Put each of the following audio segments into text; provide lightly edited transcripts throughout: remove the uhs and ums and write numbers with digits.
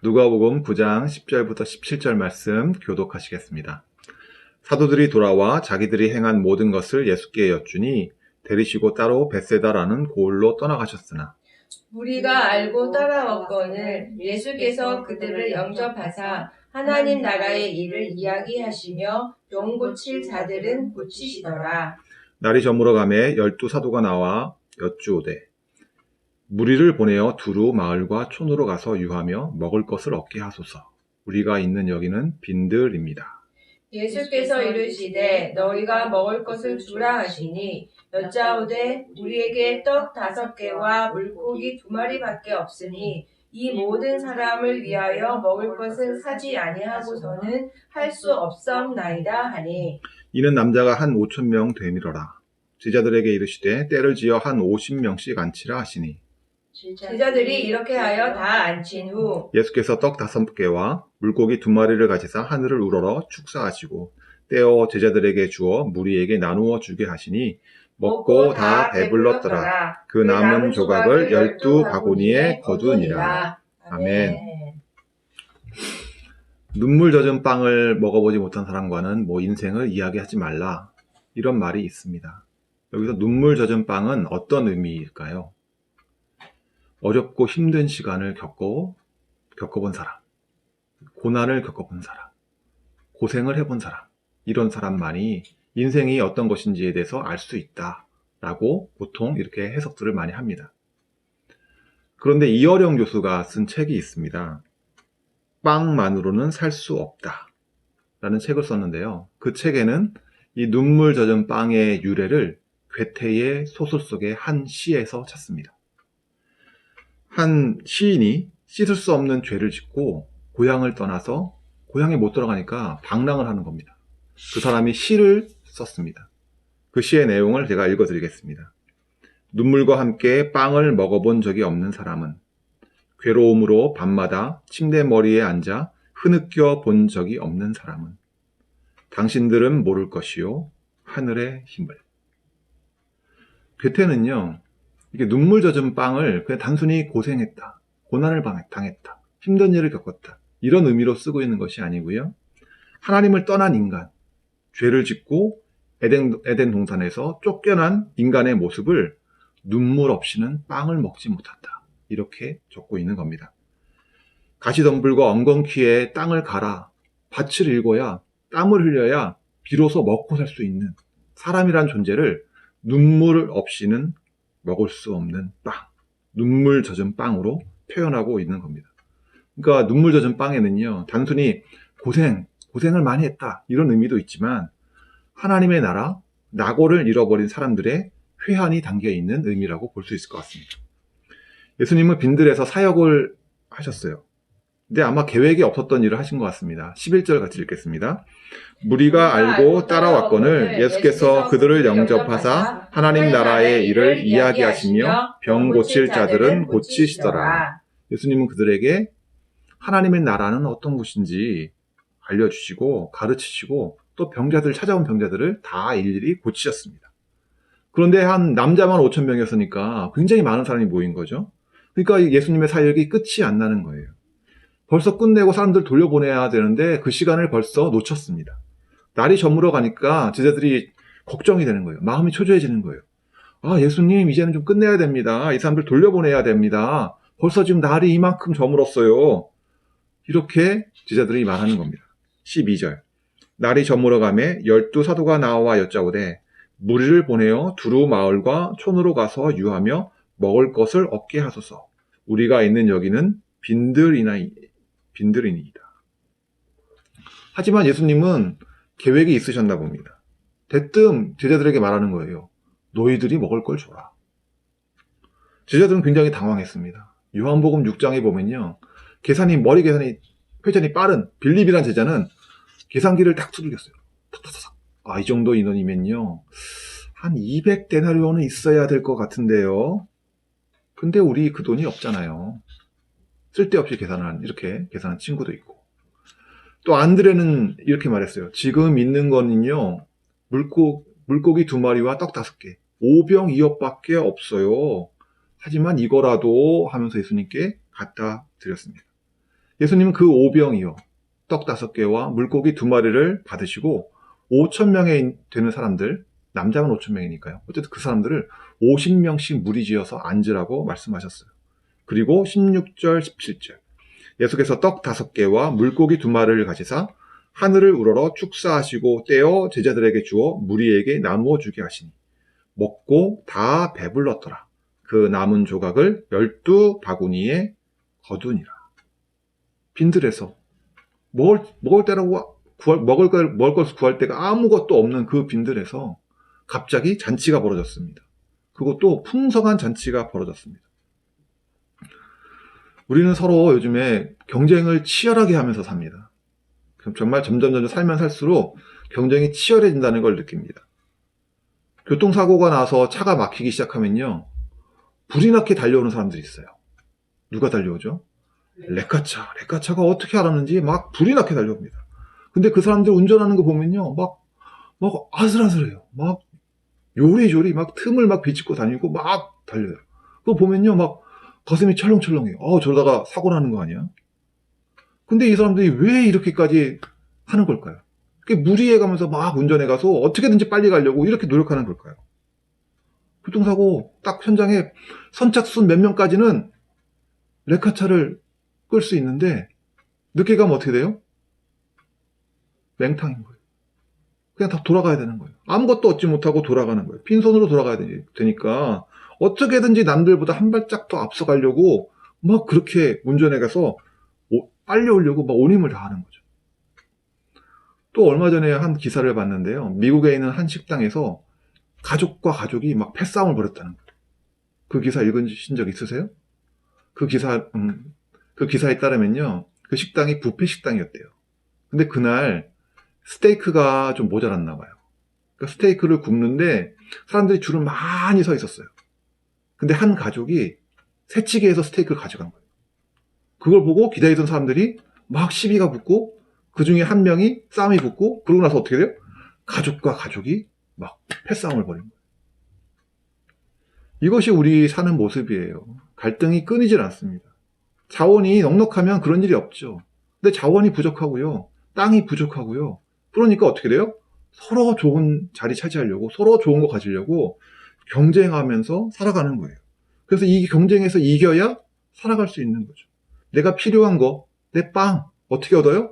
누가복음 9장 10절부터 17절 말씀 교독하시겠습니다. 사도들이 돌아와 자기들이 행한 모든 것을 예수께 여쭈니 데리시고 따로 벳세다라는 고을로 떠나가셨으나 우리가 알고 따라왔거늘 예수께서 그들을 영접하사 하나님 나라의 일을 이야기하시며 병 고칠 자들은 고치시더라. 날이 저물어 가매 12사도가 나와 여쭈오되 무리를 보내어 두루 마을과 촌으로 가서 유하며 먹을 것을 얻게 하소서. 우리가 있는 여기는 빈들입니다. 예수께서 이르시되 너희가 먹을 것을 주라 하시니 여짜오되 우리에게 떡 5개와 물고기 2마리밖에 없으니 이 모든 사람을 위하여 먹을 것을 사지 아니하고서는 할 수 없사옵나이다 하니 이는 남자가 한 5,000명 되밀어라. 제자들에게 이르시되 때를 지어 한 50명씩 앉히라 하시니 제자들이 이렇게 하여 다 앉힌 후 예수께서 떡 5개와 물고기 2마리를 가지사 하늘을 우러러 축사하시고 떼어 제자들에게 주어 무리에게 나누어 주게 하시니 먹고 다 배불렀더라. 그 남은 조각을 12바구니에 거두니라. 아멘. 눈물 젖은 빵을 먹어보지 못한 사람과는 인생을 이야기하지 말라, 이런 말이 있습니다. 여기서 눈물 젖은 빵은 어떤 의미일까요? 어렵고 힘든 시간을 겪어본 사람, 고난을 겪어본 사람, 고생을 해본 사람, 이런 사람만이 인생이 어떤 것인지에 대해서 알 수 있다라고 보통 이렇게 해석들을 많이 합니다. 그런데 이어령 교수가 쓴 책이 있습니다. 빵만으로는 살 수 없다 라는 책을 썼는데요. 그 책에는 이 눈물 젖은 빵의 유래를 괴테의 소설 속의 한 시에서 찾습니다. 한 시인이 씻을 수 없는 죄를 짓고 고향을 떠나서 고향에 못 들어가니까 방랑을 하는 겁니다. 그 사람이 시를 썼습니다. 그 시의 내용을 제가 읽어드리겠습니다. 눈물과 함께 빵을 먹어본 적이 없는 사람은 괴로움으로 밤마다 침대 머리에 앉아 흐느껴 본 적이 없는 사람은 당신들은 모를 것이요 하늘의 힘을. 괴테는요, 이게 눈물 젖은 빵을 그냥 단순히 고생했다, 고난을 당했다, 힘든 일을 겪었다, 이런 의미로 쓰고 있는 것이 아니고요. 하나님을 떠난 인간, 죄를 짓고 에덴 동산에서 쫓겨난 인간의 모습을 눈물 없이는 빵을 먹지 못한다, 이렇게 적고 있는 겁니다. 가시덤불과 엉겅퀴에 땅을 갈아 밭을 일궈야, 땀을 흘려야 비로소 먹고 살 수 있는 사람이란 존재를 눈물 없이는 먹을 수 없는 빵, 눈물 젖은 빵으로 표현하고 있는 겁니다. 그러니까 눈물 젖은 빵에는요, 단순히 고생을 많이 했다, 이런 의미도 있지만 하나님의 나라, 낙오를 잃어버린 사람들의 회한이 담겨있는 의미라고 볼 수 있을 것 같습니다. 예수님은 빈들에서 사역을 하셨어요. 근데 아마 계획이 없었던 일을 하신 것 같습니다. 11절 같이 읽겠습니다. 무리가 알고 따라왔거늘 예수께서 그들을 영접하사 하나님 나라의 일을 이야기하시며 병 고칠 자들은 고치시더라. 예수님은 그들에게 하나님의 나라는 어떤 곳인지 알려주시고 가르치시고 또 찾아온 병자들을 다 일일이 고치셨습니다. 그런데 한 남자만 5,000명이었으니까 굉장히 많은 사람이 모인 거죠. 그러니까 예수님의 사역이 끝이 안 나는 거예요. 벌써 끝내고 사람들 돌려보내야 되는데 그 시간을 벌써 놓쳤습니다. 날이 저물어 가니까 제자들이 걱정이 되는 거예요. 마음이 초조해지는 거예요. 아, 예수님, 이제는 좀 끝내야 됩니다. 이 사람들 돌려보내야 됩니다. 벌써 지금 날이 이만큼 저물었어요. 이렇게 제자들이 말하는 겁니다. 12절. 날이 저물어 가매 12사도가 나와 여짜오되 무리를 보내어 두루 마을과 촌으로 가서 유하며 먹을 것을 얻게 하소서. 우리가 있는 여기는 빈들이니이다. 하지만 예수님은 계획이 있으셨나 봅니다. 대뜸 제자들에게 말하는 거예요. 너희들이 먹을 걸 줘라. 제자들은 굉장히 당황했습니다. 요한복음 6장에 보면요, 머리 계산이 회전이 빠른 빌립이란 제자는 계산기를 딱 두들겼어요. 탁탁탁. 아, 이 정도 인원이면요, 한 200데나리온은 있어야 될 것 같은데요. 근데 우리 그 돈이 없잖아요. 쓸데없이 이렇게 계산한 친구도 있고. 또 안드레는 이렇게 말했어요. 지금 있는 거는요, 물고기 2마리와 떡 5개, 5병 2엽밖에 없어요. 하지만 이거라도 하면서 예수님께 갖다 드렸습니다. 예수님은 그 오병이어 떡 5개와 물고기 2마리를 받으시고 5,000명에 되는 사람들, 남자만 5,000명이니까요. 어쨌든 그 사람들을 50명씩 무리지어서 앉으라고 말씀하셨어요. 그리고 16절, 17절. 예수께서 떡 5개와 물고기 2마리를 가지사 하늘을 우러러 축사하시고 떼어 제자들에게 주어 무리에게 나누어 주게 하시니 먹고 다 배불렀더라. 그 남은 조각을 12바구니에 거두니라. 빈들에서 먹을 것을 구할 데가 아무것도 없는 그 빈들에서 갑자기 잔치가 벌어졌습니다. 그것도 풍성한 잔치가 벌어졌습니다. 우리는 서로 요즘에 경쟁을 치열하게 하면서 삽니다. 정말 점점 살면 살수록 경쟁이 치열해진다는 걸 느낍니다. 교통사고가 나서 차가 막히기 시작하면요, 불이 나게 달려오는 사람들이 있어요. 누가 달려오죠? 레카차가 어떻게 알았는지 막 불이 나게 달려옵니다. 근데 그 사람들 운전하는 거 보면요, 막 아슬아슬해요. 막 요리조리 막 틈을 막 비집고 다니고 막 달려요. 그거 보면요, 막 가슴이 철렁철렁해요. 저러다가 사고 나는 거 아니야? 근데 이 사람들이 왜 이렇게까지 하는 걸까요? 무리해 가면서 막 운전해 가서 어떻게든지 빨리 가려고 이렇게 노력하는 걸까요? 교통사고 딱 현장에 선착순 몇 명까지는 레카차를 끌 수 있는데 늦게 가면 어떻게 돼요? 맹탕인 거예요. 그냥 다 돌아가야 되는 거예요. 아무것도 얻지 못하고 돌아가는 거예요. 빈손으로 돌아가야 되니까 어떻게든지 남들보다 한 발짝 더 앞서가려고 막 그렇게 운전해 가서 빨리 오려고 막 온 힘을 다하는 거죠. 또 얼마 전에 한 기사를 봤는데요. 미국에 있는 한 식당에서 가족과 가족이 막 패싸움을 벌였다는 거예요. 그 기사 읽으신 적 있으세요? 그 기사에 따르면요, 그 식당이 뷔페 식당이었대요. 근데 그날 스테이크가 좀 모자랐나 봐요. 그러니까 스테이크를 굽는데 사람들이 줄을 많이 서 있었어요. 근데 한 가족이 새치기해서 스테이크를 가져간 거예요. 그걸 보고 기다리던 사람들이 막 시비가 붙고 그 중에 한 명이 싸움이 붙고 그러고 나서 어떻게 돼요? 가족과 가족이 막 패싸움을 벌인 거예요. 이것이 우리 사는 모습이에요. 갈등이 끊이질 않습니다. 자원이 넉넉하면 그런 일이 없죠. 근데 자원이 부족하고요. 땅이 부족하고요. 그러니까 어떻게 돼요? 서로 좋은 자리 차지하려고, 서로 좋은 거 가지려고 경쟁하면서 살아가는 거예요. 그래서 이 경쟁에서 이겨야 살아갈 수 있는 거죠. 내가 필요한 거, 내 빵, 어떻게 얻어요?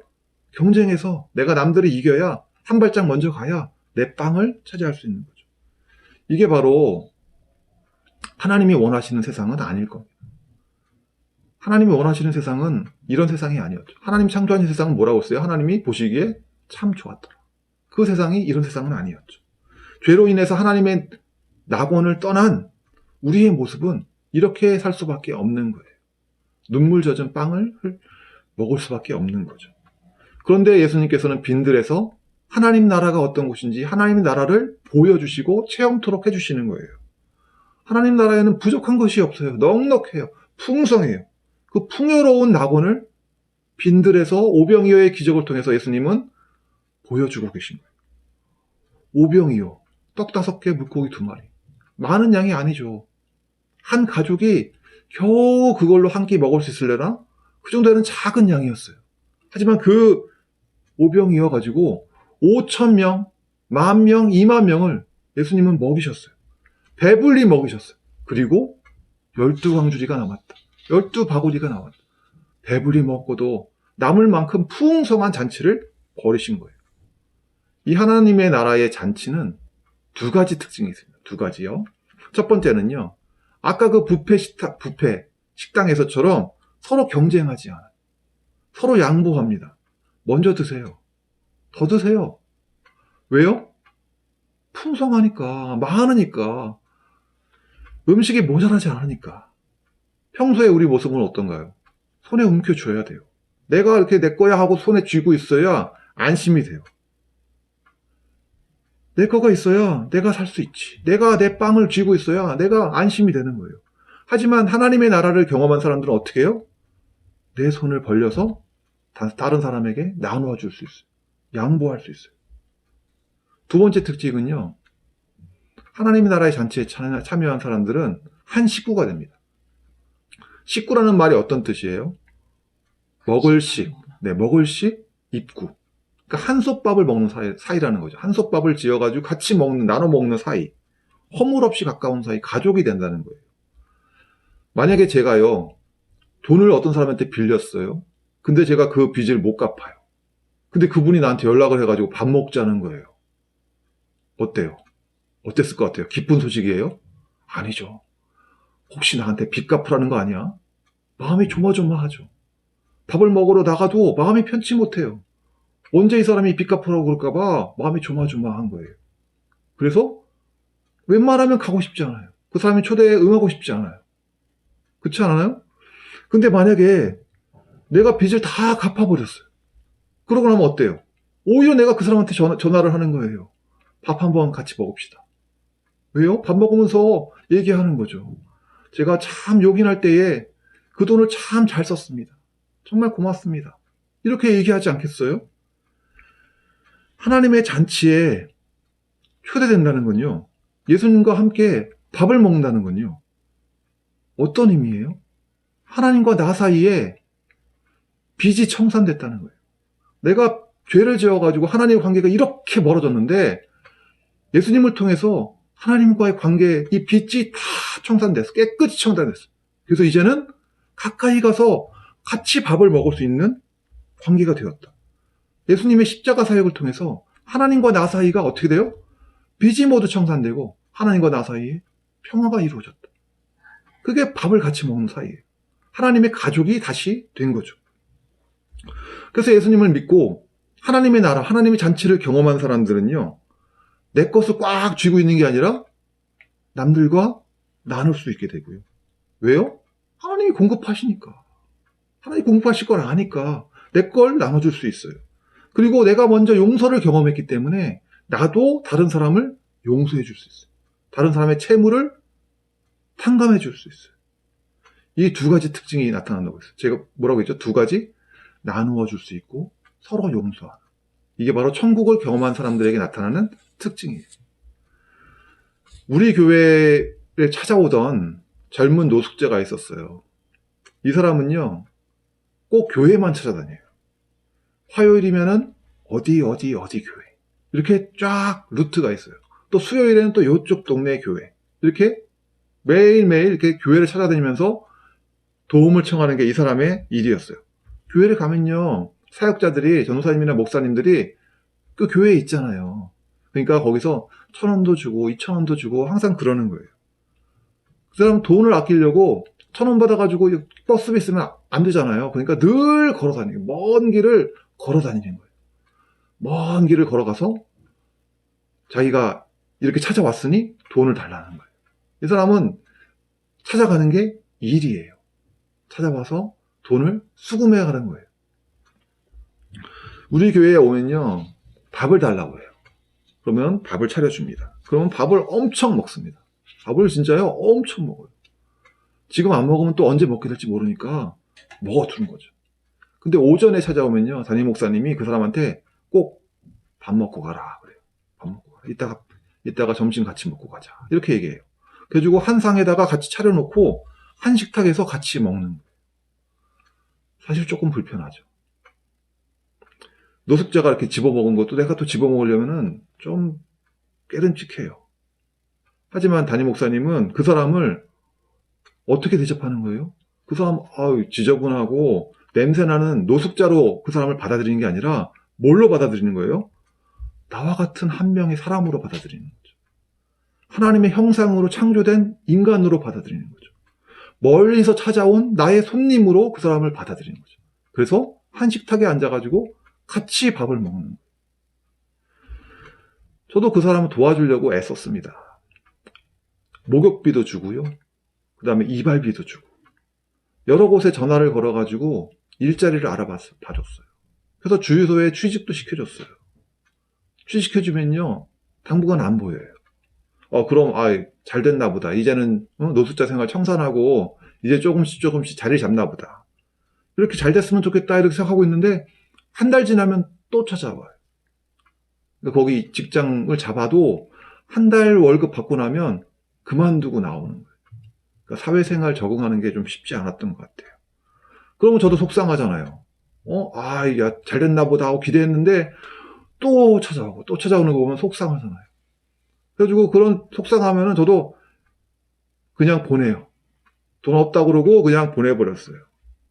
경쟁해서 내가 남들이 이겨야 한 발짝 먼저 가야 내 빵을 차지할 수 있는 거죠. 이게 바로 하나님이 원하시는 세상은 아닐 겁니다. 하나님이 원하시는 세상은 이런 세상이 아니었죠. 하나님 창조하신 세상은 뭐라고 했어요? 하나님이 보시기에 참 좋았더라. 그 세상이 이런 세상은 아니었죠. 죄로 인해서 하나님의 낙원을 떠난 우리의 모습은 이렇게 살 수밖에 없는 거예요. 눈물 젖은 빵을 먹을 수밖에 없는 거죠. 그런데 예수님께서는 빈들에서 하나님 나라가 어떤 곳인지 하나님 나라를 보여주시고 체험토록 해주시는 거예요. 하나님 나라에는 부족한 것이 없어요. 넉넉해요. 풍성해요. 그 풍요로운 낙원을 빈들에서 오병이어의 기적을 통해서 예수님은 보여주고 계신 거예요. 오병이어, 떡 5개, 물고기 2마리. 많은 양이 아니죠. 한 가족이 겨우 그걸로 한 끼 먹을 수 있으려나? 그 정도는 작은 양이었어요. 하지만 그 오병이어 가지고 5,000명, 10,000명, 20,000명을 예수님은 먹이셨어요. 배불리 먹이셨어요. 그리고 12광주리가 남았다. 12바구니가 남았다. 배불리 먹고도 남을 만큼 풍성한 잔치를 벌이신 거예요. 이 하나님의 나라의 잔치는 2가지 특징이 있습니다. 2가지요. 첫 번째는요, 아까 그 뷔페 식당에서처럼 서로 경쟁하지 않아요. 서로 양보합니다. 먼저 드세요. 더 드세요. 왜요? 풍성하니까, 많으니까, 음식이 모자라지 않으니까. 평소에 우리 모습은 어떤가요? 손에 움켜줘야 돼요. 내가 이렇게 내 거야 하고 손에 쥐고 있어야 안심이 돼요. 내 거가 있어야 내가 살 수 있지. 내가 내 빵을 쥐고 있어야 내가 안심이 되는 거예요. 하지만 하나님의 나라를 경험한 사람들은 어떻게 해요? 내 손을 벌려서 다른 사람에게 나누어 줄 수 있어요. 양보할 수 있어요. 2번째 특징은요, 하나님의 나라의 잔치에 참여한 사람들은 한 식구가 됩니다. 식구라는 말이 어떤 뜻이에요? 먹을식, 네, 먹을식, 입구. 그러니까 한솥밥을 먹는 사이라는 거죠. 한솥밥을 지어가지고 같이 나눠 먹는 사이. 허물 없이 가까운 사이, 가족이 된다는 거예요. 만약에 제가요, 돈을 어떤 사람한테 빌렸어요. 근데 제가 그 빚을 못 갚아요. 근데 그분이 나한테 연락을 해가지고 밥 먹자는 거예요. 어때요? 어땠을 것 같아요? 기쁜 소식이에요? 아니죠. 혹시 나한테 빚 갚으라는 거 아니야? 마음이 조마조마하죠. 밥을 먹으러 나가도 마음이 편치 못해요. 언제 이 사람이 빚 갚으라고 그럴까봐 마음이 조마조마한 거예요. 그래서 웬만하면 가고 싶지 않아요. 그 사람이 초대에 응하고 싶지 않아요. 그렇지 않아요? 근데 만약에 내가 빚을 다 갚아버렸어요. 그러고 나면 어때요? 오히려 내가 그 사람한테 전화를 하는 거예요. 밥 한번 같이 먹읍시다. 왜요? 밥 먹으면서 얘기하는 거죠. 제가 참 요긴할 때에 그 돈을 참 잘 썼습니다. 정말 고맙습니다. 이렇게 얘기하지 않겠어요? 하나님의 잔치에 초대된다는 건요. 예수님과 함께 밥을 먹는다는 건요. 어떤 의미예요? 하나님과 나 사이에 빚이 청산됐다는 거예요. 내가 죄를 지어가지고 하나님의 관계가 이렇게 멀어졌는데 예수님을 통해서 하나님과의 관계, 이 빚이 다 청산됐어. 깨끗이 청산됐어. 그래서 이제는 가까이 가서 같이 밥을 먹을 수 있는 관계가 되었다. 예수님의 십자가 사역을 통해서 하나님과 나 사이가 어떻게 돼요? 빚이 모두 청산되고 하나님과 나 사이에 평화가 이루어졌다. 그게 밥을 같이 먹는 사이예요. 하나님의 가족이 다시 된 거죠. 그래서 예수님을 믿고 하나님의 나라, 하나님의 잔치를 경험한 사람들은요, 내 것을 꽉 쥐고 있는 게 아니라 남들과 나눌 수 있게 되고요. 왜요? 하나님이 공급하시니까. 하나님이 공급하실 걸 아니까 내 걸 나눠줄 수 있어요. 그리고 내가 먼저 용서를 경험했기 때문에 나도 다른 사람을 용서해 줄 수 있어요. 다른 사람의 채무를 탕감해 줄 수 있어요. 이 두 가지 특징이 나타난다고 했어요. 제가 뭐라고 했죠? 두 가지? 나누어 줄 수 있고 서로 용서하는. 이게 바로 천국을 경험한 사람들에게 나타나는 특징이에요. 우리 교회를 찾아오던 젊은 노숙자가 있었어요. 이 사람은요, 꼭 교회만 찾아다녀요. 화요일이면은 어디 교회. 이렇게 쫙 루트가 있어요. 또 수요일에는 또 이쪽 동네 교회. 이렇게 매일매일 이렇게 교회를 찾아다니면서 도움을 청하는 게 이 사람의 일이었어요. 교회를 가면요, 사역자들이, 전도사님이나 목사님들이 그 교회에 있잖아요. 그러니까 거기서 1,000원도 주고 2,000원도 주고 항상 그러는 거예요. 그 사람 돈을 아끼려고 1,000원 받아가지고 버스비 쓰면 안 되잖아요. 그러니까 늘 걸어 다니고, 먼 길을 걸어 다니는 거예요. 먼 길을 걸어가서 자기가 이렇게 찾아왔으니 돈을 달라는 거예요. 이 사람은 찾아가는 게 일이에요. 찾아와서 돈을 수금해 가는 거예요. 우리 교회에 오면요, 밥을 달라고 해요. 그러면 밥을 차려줍니다. 그러면 밥을 엄청 먹습니다. 밥을 진짜요, 엄청 먹어요. 지금 안 먹으면 또 언제 먹게 될지 모르니까 먹어두는 거죠. 근데 오전에 찾아오면요, 담임 목사님이 그 사람한테 꼭 밥 먹고 가라 그래요. 밥 먹고 가라. 이따가 점심 같이 먹고 가자. 이렇게 얘기해요. 그래가지고 한 상에다가 같이 차려놓고 한 식탁에서 같이 먹는 거예요. 사실 조금 불편하죠. 노숙자가 이렇게 집어먹은 것도 내가 또 집어먹으려면은 좀 깨름칙해요. 하지만 담임 목사님은 그 사람을 어떻게 대접하는 거예요? 그 사람, 지저분하고 냄새나는 노숙자로 그 사람을 받아들이는 게 아니라 뭘로 받아들이는 거예요? 나와 같은 한 명의 사람으로 받아들이는 거죠. 하나님의 형상으로 창조된 인간으로 받아들이는 거죠. 멀리서 찾아온 나의 손님으로 그 사람을 받아들이는 거죠. 그래서 한 식탁에 앉아가지고 같이 밥을 먹는 거예요. 저도 그 사람을 도와주려고 애썼습니다. 목욕비도 주고요. 그 다음에 이발비도 주고. 여러 곳에 전화를 걸어가지고 일자리를 봐줬어요. 그래서 주유소에 취직도 시켜줬어요. 취직해주면요, 당분간 안 보여요. 그럼, 잘 됐나 보다. 이제는 노숙자 생활 청산하고, 이제 조금씩 자리 잡나 보다. 이렇게 잘 됐으면 좋겠다, 이렇게 생각하고 있는데, 한 달 지나면 또 찾아와요. 그러니까 거기 직장을 잡아도, 한 달 월급 받고 나면 그만두고 나오는 거예요. 그러니까 사회생활 적응하는 게 좀 쉽지 않았던 것 같아요. 그러면 저도 속상하잖아요. 야, 잘 됐나 보다 하고 기대했는데 또 찾아오고 또 찾아오는 거 보면 속상하잖아요. 그래가지고 그런 속상하면은 저도 그냥 보내요. 돈 없다고 그러고 그냥 보내버렸어요.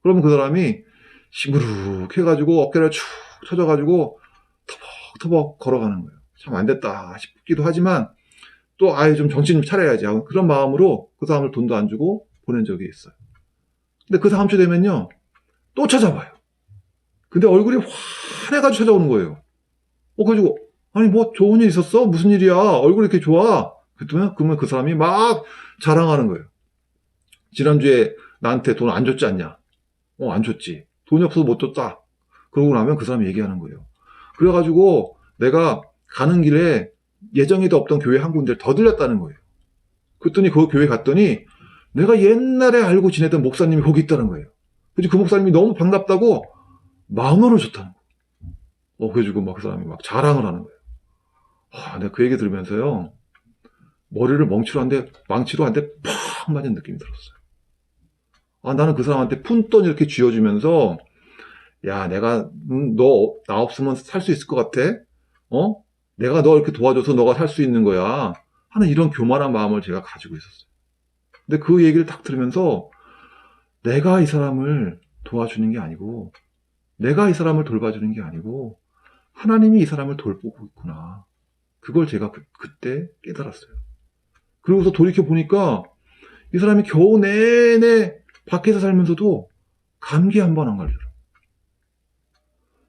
그러면 그 사람이 시무룩 해가지고 어깨를 축 쳐져가지고 터벅터벅 걸어가는 거예요. 참 안 됐다 싶기도 하지만 또 아예 좀 정신 좀 차려야지 하고 그런 마음으로 그 사람을 돈도 안 주고 보낸 적이 있어요. 근데 그 다음 주 되면요 또 찾아봐요. 근데 얼굴이 환해가지고 찾아오는 거예요. 그래가지고 아니 뭐 좋은 일 있었어? 무슨 일이야? 얼굴이 이렇게 좋아? 그러면 그 사람이 막 자랑하는 거예요. 지난주에 나한테 돈 안 줬지 않냐? 안 줬지. 돈이 없어서 못 줬다. 그러고 나면 그 사람이 얘기하는 거예요. 그래가지고 내가 가는 길에 예정에도 없던 교회 한 군데를 더 들렸다는 거예요. 그랬더니 그 교회 갔더니 내가 옛날에 알고 지내던 목사님이 거기 있다는 거예요. 그래서 그 목사님이 너무 반갑다고 10,000원을 줬다는 거예요. 그래가지고 막 그 사람이 막 자랑을 하는 거예요. 내가 그 얘기 들으면서요. 머리를 망치로 한 대 팍 맞은 느낌이 들었어요. 나는 그 사람한테 푼돈 이렇게 쥐어주면서 야, 내가 너 나 없으면 살 수 있을 것 같아? 내가 너 이렇게 도와줘서 너가 살 수 있는 거야 하는 이런 교만한 마음을 제가 가지고 있었어요. 근데 그 얘기를 딱 들으면서 내가 이 사람을 도와주는 게 아니고 내가 이 사람을 돌봐주는 게 아니고 하나님이 이 사람을 돌보고 있구나. 그걸 제가 그때 깨달았어요. 그러고서 돌이켜 보니까 이 사람이 겨우 내내 밖에서 살면서도 감기 한 번 안 걸리더라고요.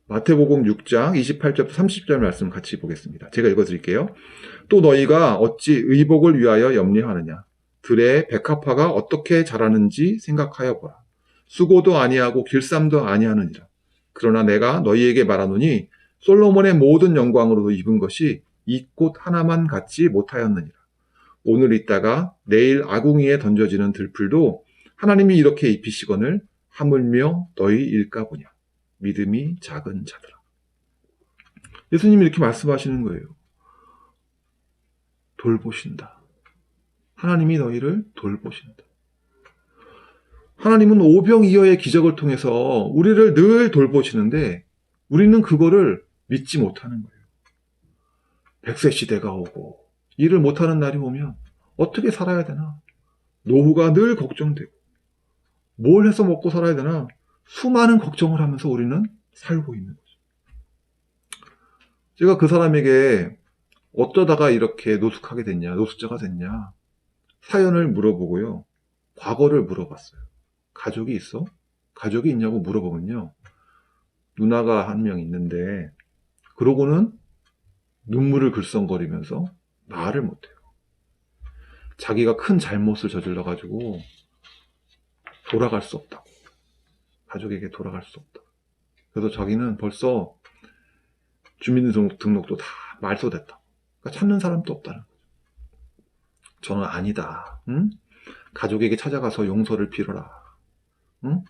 마태복음 6장 28절부터 30절 말씀 같이 보겠습니다. 제가 읽어드릴게요. 또 너희가 어찌 의복을 위하여 염려하느냐? 들의 백합화가 어떻게 자라는지 생각하여 보라. 수고도 아니하고 길쌈도 아니하느니라. 그러나 내가 너희에게 말하노니 솔로몬의 모든 영광으로도 입은 것이 이 꽃 하나만 갖지 못하였느니라. 오늘 있다가 내일 아궁이에 던져지는 들풀도 하나님이 이렇게 입히시거늘 하물며 너희 일까 보냐. 믿음이 작은 자들아. 예수님이 이렇게 말씀하시는 거예요. 돌보신다. 하나님이 너희를 돌보신다. 하나님은 오병이어의 기적을 통해서 우리를 늘 돌보시는데 우리는 그거를 믿지 못하는 거예요. 100세 시대가 오고 일을 못하는 날이 오면 어떻게 살아야 되나? 노후가 늘 걱정되고 뭘 해서 먹고 살아야 되나? 수많은 걱정을 하면서 우리는 살고 있는 거죠. 제가 그 사람에게 어쩌다가 이렇게 노숙하게 됐냐, 노숙자가 됐냐 사연을 물어보고요. 과거를 물어봤어요. 가족이 있어? 가족이 있냐고 물어보면요. 누나가 한 명 있는데 그러고는 눈물을 글썽거리면서 말을 못해요. 자기가 큰 잘못을 저질러가지고 돌아갈 수 없다고. 가족에게 돌아갈 수 없다. 그래서 자기는 벌써 주민등록도 다 말소됐다. 그러니까 찾는 사람도 없다는 거죠. 저는 아니다. 응? 가족에게 찾아가서 용서를 빌어라. 응?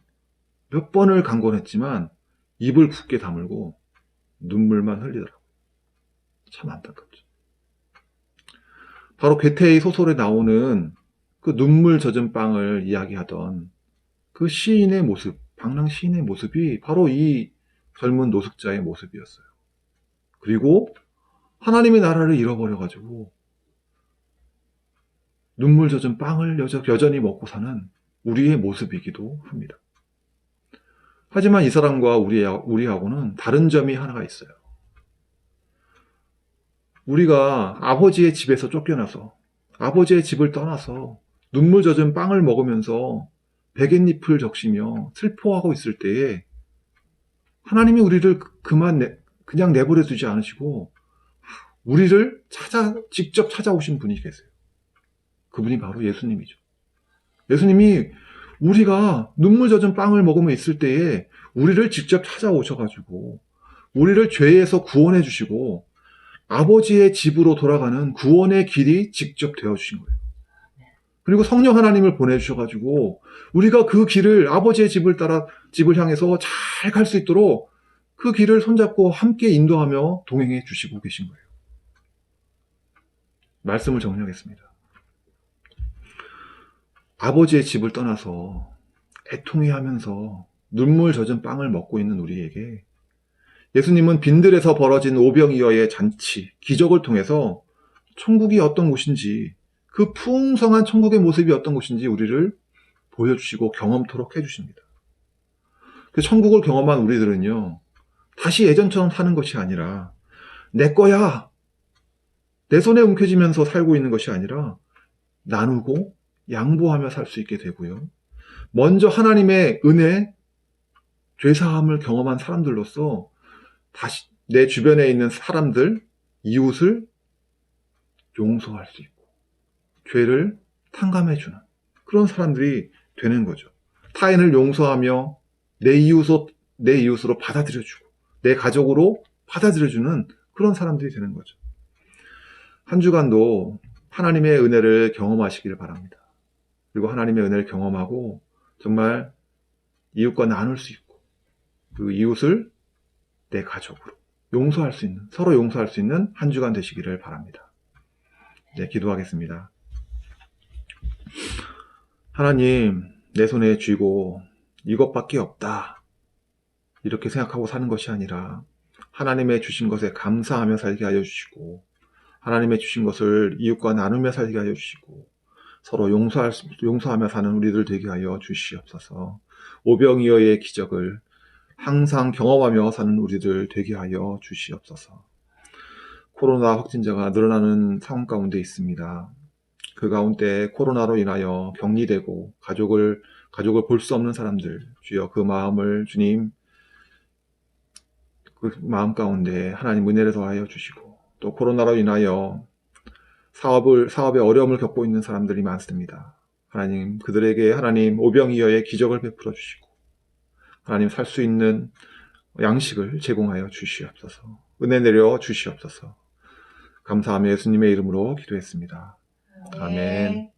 몇 번을 강권했지만 입을 굳게 다물고 눈물만 흘리더라고요. 참 안타깝죠. 바로 괴테의 소설에 나오는 그 눈물 젖은 빵을 이야기하던 그 시인의 모습, 방랑 시인의 모습이 바로 이 젊은 노숙자의 모습이었어요. 그리고 하나님의 나라를 잃어버려가지고 눈물 젖은 빵을 여전히 먹고 사는 우리의 모습이기도 합니다. 하지만 이 사람과 우리하고는 다른 점이 하나가 있어요. 우리가 아버지의 집에서 쫓겨나서 아버지의 집을 떠나서 눈물 젖은 빵을 먹으면서 베갯잎을 적시며 슬퍼하고 있을 때에 하나님이 우리를 그냥 내버려 두지 않으시고 우리를 직접 찾아오신 분이 계세요. 그분이 바로 예수님이죠. 예수님이 우리가 눈물 젖은 빵을 먹으며 있을 때에 우리를 직접 찾아오셔가지고 우리를 죄에서 구원해 주시고 아버지의 집으로 돌아가는 구원의 길이 직접 되어주신 거예요. 그리고 성령 하나님을 보내주셔가지고 우리가 그 길을 아버지의 집을 향해서 잘 갈 수 있도록 그 길을 손잡고 함께 인도하며 동행해 주시고 계신 거예요. 말씀을 정리하겠습니다. 아버지의 집을 떠나서 애통해하면서 눈물 젖은 빵을 먹고 있는 우리에게 예수님은 빈들에서 벌어진 오병이어의 잔치, 기적을 통해서 천국이 어떤 곳인지, 그 풍성한 천국의 모습이 어떤 곳인지 우리를 보여주시고 경험토록 해주십니다. 그 천국을 경험한 우리들은요, 다시 예전처럼 사는 것이 아니라 내 거야, 내 손에 움켜쥐면서 살고 있는 것이 아니라 나누고 양보하며 살 수 있게 되고요. 먼저 하나님의 은혜, 죄사함을 경험한 사람들로서 다시 내 주변에 있는 사람들, 이웃을 용서할 수 있고 죄를 탕감해주는 그런 사람들이 되는 거죠. 타인을 용서하며 내 이웃으로 받아들여주고 내 가족으로 받아들여주는 그런 사람들이 되는 거죠. 한 주간도 하나님의 은혜를 경험하시길 바랍니다. 그리고 하나님의 은혜를 경험하고 정말 이웃과 나눌 수 있고 그 이웃을 내 가족으로 용서할 수 있는, 서로 용서할 수 있는 한 주간 되시기를 바랍니다. 네, 기도하겠습니다. 하나님, 내 손에 쥐고 이것밖에 없다, 이렇게 생각하고 사는 것이 아니라 하나님의 주신 것에 감사하며 살게 하여 주시고 하나님의 주신 것을 이웃과 나누며 살게 하여 주시고 서로 용서하며 사는 우리들 되게 하여 주시옵소서. 오병이어의 기적을 항상 경험하며 사는 우리들 되게 하여 주시옵소서. 코로나 확진자가 늘어나는 상황 가운데 있습니다. 그 가운데 코로나로 인하여 격리되고 가족을 볼 수 없는 사람들, 주여 그 마음을 주님, 그 마음 가운데 하나님 은혜를 더하여 주시고 또 코로나로 인하여 사업에 어려움을 겪고 있는 사람들이 많습니다. 하나님, 그들에게 하나님 오병이어의 기적을 베풀어 주시고 하나님 살 수 있는 양식을 제공하여 주시옵소서. 은혜 내려 주시옵소서. 감사하며 예수님의 이름으로 기도했습니다. 아멘.